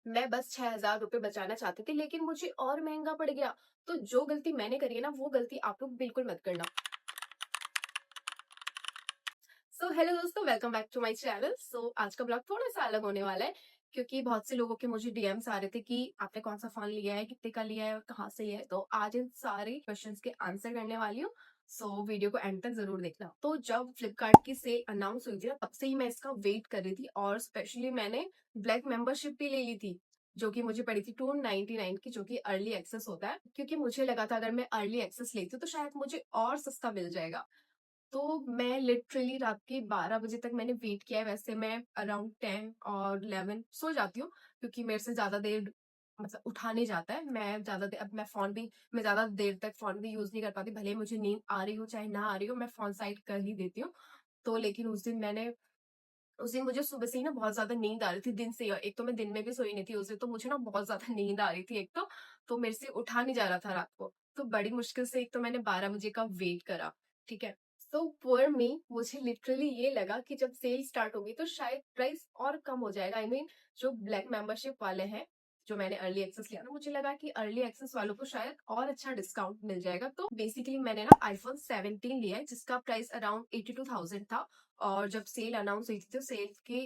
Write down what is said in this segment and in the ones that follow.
मैं बस 6,000 रुपए बचाना चाहती थी, लेकिन मुझे और महँगा पड़ गया। तो जो गलती मैंने करी है ना, वो गलती आप लोग बिल्कुल मत करना। हेलो दोस्तों, welcome back to my channel. आज का ब्लॉग थोड़ा-सा अलग होने वाला है, क्योंकि बहुत से लोगों के मुझे डीएम्स आ रहे थे कि आपने कौन-सा फ़ोन लिया है, कितने का लिया है और कहाँ से लिया है। तो आज इन सारे क्वेश्चंस के आंसर करने वाली हूँ। वीडियो को एंड तक ज़रूर देखना। तो जब फ्लिपकार्ट की सेल अनाउंस हुई थी ना, तब से ही मैं इसका वेट कर रही थी और स्पेशली मैंने ब्लैक मेंबरशिप भी ले ली थी, जो कि मुझे पड़ी थी 299 की, जो कि अर्ली एक्सेस होता है। क्योंकि मुझे लगा था अगर मैं अर्ली एक्सेस लेती हूँ तो शायद मुझे और सस्ता मिल जाएगा। तो मैं लिटरली रात के 12 बजे तक मैंने वेट किया है। वैसे मैं अराउंड 10 और 11 सो जाती हूँ, क्योंकि मेरे से ज़्यादा देर मतलब उठा नहीं जाता है। मैं ज़्यादा देर अब मैं ज़्यादा देर तक फ़ोन भी यूज़ नहीं कर पाती। भले ही मुझे नींद आ रही हो चाहे ना आ रही हो, मैं फ़ोन साइड कर ही देती हूँ। तो लेकिन उस दिन मुझे सुबह से ही ना बहुत ज़्यादा नींद आ रही थी, दिन से ही। एक तो मैं दिन में भी सोई नहीं थी उस दिन, तो मुझे ना बहुत ज़्यादा नींद आ रही थी एक तो मेरे से उठा नहीं जा रहा था रात को। तो बड़ी मुश्किल से एक तो मैंने 12 बजे का वेट करा, ठीक है? फॉर मी मुझे लिटरली ये लगा कि जब सेल स्टार्ट होगी तो शायद प्राइस और कम हो जाएगा। आई मीन जो ब्लैक मेंबरशिप वाले हैं, जो मैंने अर्ली एक्सेस लिया ना, मुझे लगा कि अर्ली एक्सेस वालों को शायद और अच्छा डिस्काउंट मिल जाएगा। तो बेसिकली मैंने ना आईफोन 17 लिया है, जिसका प्राइस अराउंड 82,000 था। और जब सेल अनाउंस हुई थी तो सेल के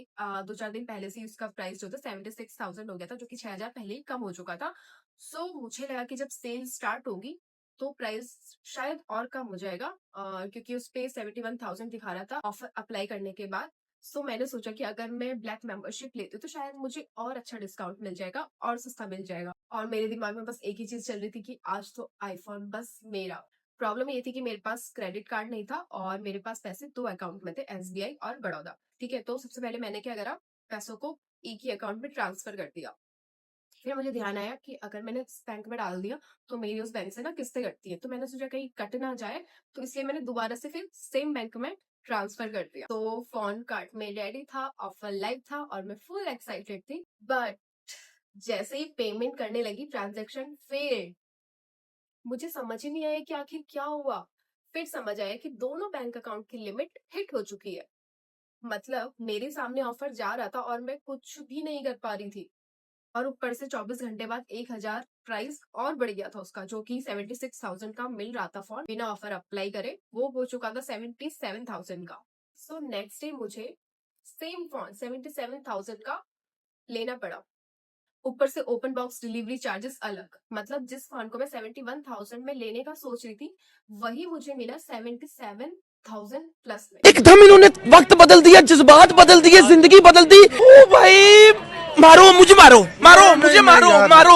2-4 दिन पहले से ही उसका प्राइस जो था 76,000 हो गया था, जो कि 6,000 पहले ही कम हो चुका था। मुझे लगा कि जब सेल स्टार्ट होगी तो प्राइस शायद और कम हो जाएगा, क्योंकि उस पे 71,000 दिखा रहा था ऑफर अप्लाई करने के बाद। मैंने सोचा कि अगर मैं ब्लैक मेंबरशिप लेती हूँ तो शायद मुझे और अच्छा डिस्काउंट मिल जाएगा और सस्ता मिल जाएगा। और मेरे दिमाग में बस एक ही चीज चल रही थी कि आज तो आईफोन बस मेरा। प्रॉब्लम ये थी कि मेरे पास क्रेडिट कार्ड नहीं था और मेरे पास पैसे 2 अकाउंट में थे, एसबीआई और बड़ौदा। ठीक है, तो सबसे पहले मैंने क्या करा, पैसों को एक ही अकाउंट में ट्रांसफर कर दिया। फिर मुझे ध्यान आया कि अगर मैंने इस बैंक में डाल दिया तो मेरी उस बैंक से ना किस्तें कटती है। तो मैंने सोचा कहीं कट ना जाए, तो इसलिए मैंने दोबारा से फिर सेम बैंक में ट्रांसफर कर दिया। तो फोन कार्ड में रेडी था, ऑफर लाइव था और मैं फुल एक्साइटेड थी। बट जैसे ही पेमेंट करने लगी, ट्रांजेक्शन फेल्ड। मुझे समझ ही नहीं आया कि आखिर क्या हुआ। फिर समझ आया कि दोनों बैंक अकाउंट की लिमिट हिट हो चुकी है। मतलब मेरे सामने ऑफर जा रहा था और मैं कुछ भी नहीं कर पा रही थी। और ऊपर से 24 घंटे बाद 1,000 प्राइस और बढ़ गया था उसका, जो कि 76,000 का मिल रहा था फोन बिना ऑफर अप्लाई करे, वो हो चुका था 77,000 का। नेक्स्ट डे मुझे सेम फोन 77,000 का लेना पड़ा। ऊपर से ओपन बॉक्स डिलीवरी चार्जेस अलग। मतलब जिस फोन को मैं 71,000 में लेने का सोच रही थी, वही मुझे मिला 77,000 प्लस में। एकदम इन्होंने वक्त बदल दिया, जज्बात बदल दिए, जिंदगी बदल दी। ओ भाई, मारो मुझे, मारो मारो मुझे, मारो मारो।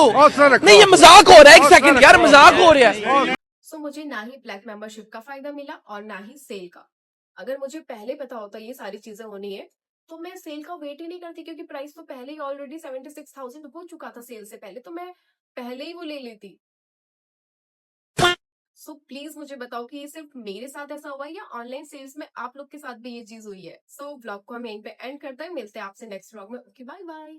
नहीं, ये मजाक हो रहा है। एक सेकंड यार, मजाक हो रहा है। मुझे ना ही ब्लैक मेंबरशिप का फायदा मिला और ना ही सेल का। अगर मुझे पहले पता होता ये सारी चीजें होनी है, तो मैं सेल का वेट ही नहीं करती, क्योंकि प्राइस तो पहले ही ऑलरेडी 76,000 हो चुका था सेल से पहले, तो मैं पहले ही वो ले लेती। प्लीज मुझे बताओ कि ये सिर्फ मेरे साथ ऐसा हुआ है या ऑनलाइन सेल्स में आप लोग के साथ भी ये चीज हुई है। व्लॉग को हम यहीं पे एंड करते हैं, मिलते हैं आपसे नेक्स्ट व्लॉग में। Okay, bye bye.